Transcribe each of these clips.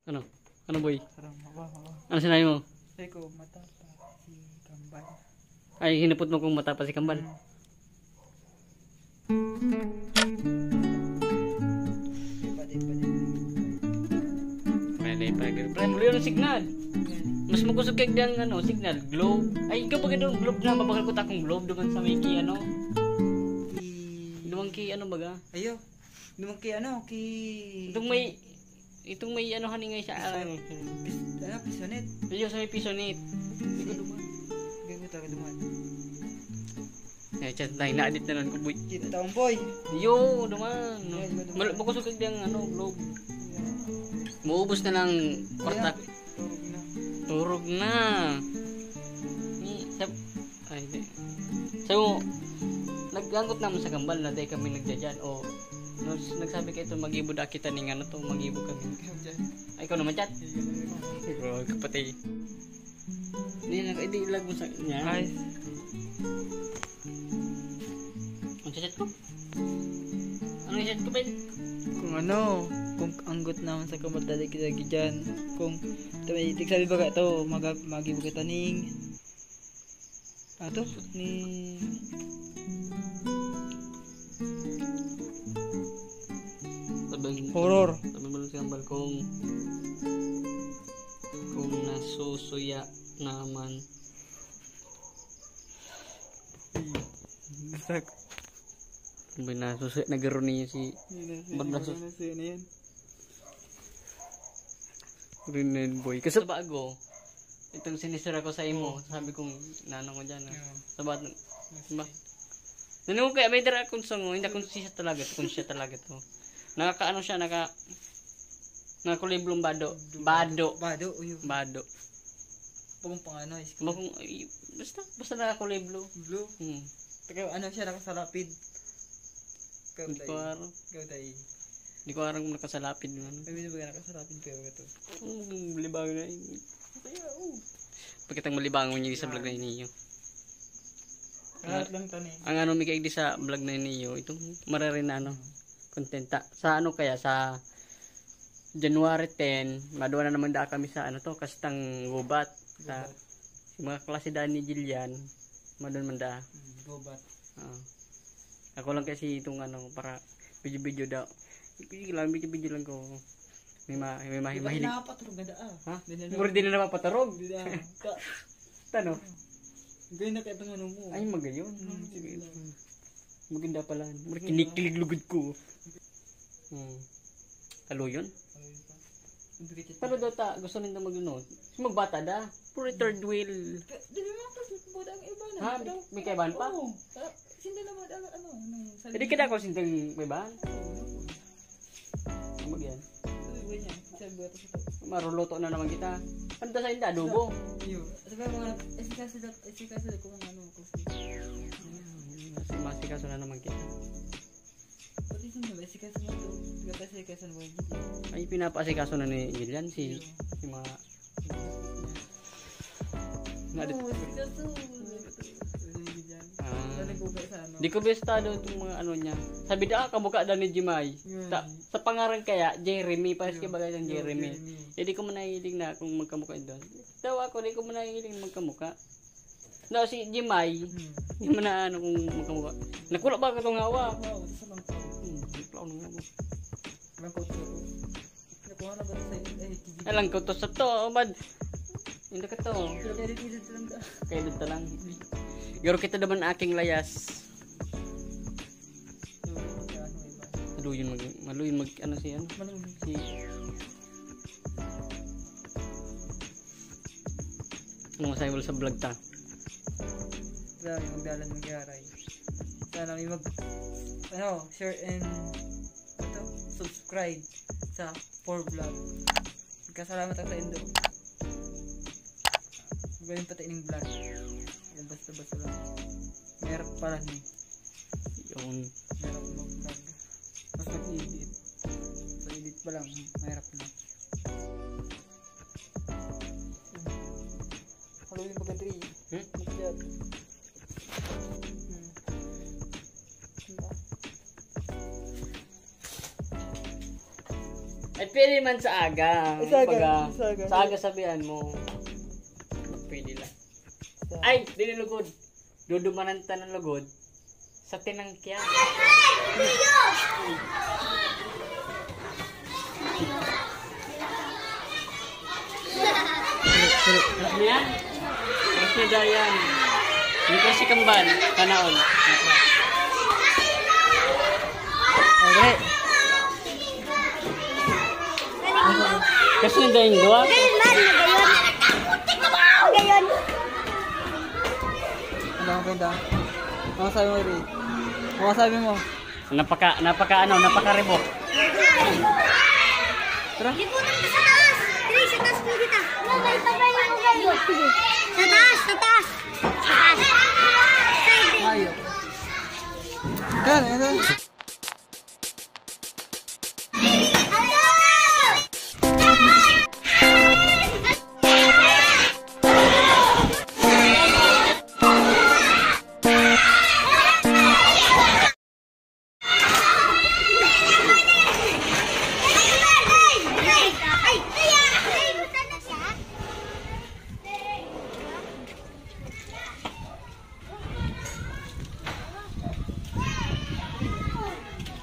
Ano? Ano boy? Parang mawa. Ano sinabi mo? Sabi ko, mata pa si Kambal. Ay, hinapot mo kung mata pa si Kambal. Pre, muli yung signal. Mas magusog kay dang ano, signal, globe. Ay, ikaw ba doon globe na babakal ko takong globe duman sa Mickey ano? Duman ki ano baga? Ayo. Dumang ki ano, ki Itong may ano haningay sa ano, pisonet. Iyo sa may pisonit. Hindi ko duman. Hindi ko talaga duman. Ay, chat tayo na-edit na lang ko boy. Kita taong boy. Yo, duman. Magusog kay dang ano, globe. Maubos na lang kwarta. Turog na. Ay, di. So, nag-anggot naman sa Kambal na dahil kami nagdadyan. O, nagsabi kayo ito, mag-ibod kita ng ano to, mag-ibod kami. Ay, ikaw naman chat. Bro, kapatid. Hindi ilag mo sa niya. Ay. Ang chat ko? Ano yung chat ko, Ben? Kung ano, kung anggot naman sa Kambal dali kita dyan. Kung tumitig sabi ba ka ito, mag-ibog kita ning ato ni horror. Sabi mo lang si Kambal kung nasusuya naman. Sak. Kung nasusuya, nagaro niya si Bagnasos. Rinel boy. Kasi bago, itong sinisira ko sa imo, sabi kong nanong ko dyan. Sabat, ba? Nanong ko kaya may dara akong song, hindi akong siya talaga to. Nakakaano siya, nakakuliblong bado. Uyo. Bado. Pagong pangano is Basta nakakuliblo. blue. Pero ano siya nakasalapid. Hindi ko aram kung nakasalapid mo. Sabi ba nakasalapid pero ito. Malibang na yun. Pagkatang malibangon niyo sa vlog na niyo. Lahat lang tani. Ang ano may kaigdi sa vlog na niyo, itong mararin na ano, kontenta. Sa ano kaya, sa January 10, maduwa na naman da kami sa ano to, kastang gubat. Sa mga klase da ni Jillian, maduwa naman da. Gubat. Ako lang kasi itong ano, para video-video daw. Video lang ko. May mahilig. Napaturog na daa. Ha? Mura din na napapaturog. Tano? Gawin na kaya itong ano mo. Ay, magayon. Maganda pala. Mura kinikilig lugod ko. Halo yun? Pero daw ta, gusto nila mag-lunod. Magbata da. Puro third wheel. Di ba mga ang iba na? Ha? May kaibahan pa? Oo. Sindi naman ano. Hindi kita ko sintang kaibahan. Magyan. Maruluto na naman kita. Panta sa hindi, adobo. Iyo. Sabi mga esikaso ko mga ano ko. Masikaso na naman kita. Pati sino ba esikaso mo to? Gata esikaso mo gid. Ay pinapasikaso na ni Gillian si mga esikaso. Di ko bestado itong mga ano niya. Sabi da kabuka daw ni Jimay. Sa pangaran kaya Jeremy, pares kay bagay ng Jeremy. Hindi ko manahilig na kung magkamuka doon. Daw ako di ko manahilig magkamuka. Daw si Jimay, hindi man na ano kung magkamuka. Nakula ba ka itong hawa? Sa lang to. Naklaw na nga. Lang ko to. Nakuha na ba sa Alang ko to sa to, bad. Hindi ka to. Pero kaya dito lang ka. Kaya dito lang. Garo kita naman aking layas. Maluyin mag ano siya ano? Si ano masabi mo sa vlog ta? Grabe magdalan ng yaray. Sana may share and subscribe sa 4vlog. Kasalamat ako sa Indo. Gawin pati ining vlog. Basta lang. Meron pala ni. Yung meron mag-vlog. Mas mag-edit. Sa edit pa lang, mahirap na. Halloween pagka-3. Masyad. Ay, pwede man sa aga. Sa aga, Kumbaga, sa aga. Sa aga sabihan mo. Pwede lang. Ay, dili lugod. Dudumanan ta ng lugod. Sa tinangkya. Ano yan? Mas na dayan. Hindi ko si Kamban. Kanaon. Okay. Kasi na dayan doa. Ano ang ganda? Ano sabi mo, Ray? Ano sabi mo? Napaka-rebo. Tara. Liputan ka sa taas! Dili, sa taas mo kita! Sige. Sa taas! Sa taas! Sa taas! Ayo. Kan, kan.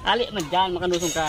Ali man dyan, makanusong ka.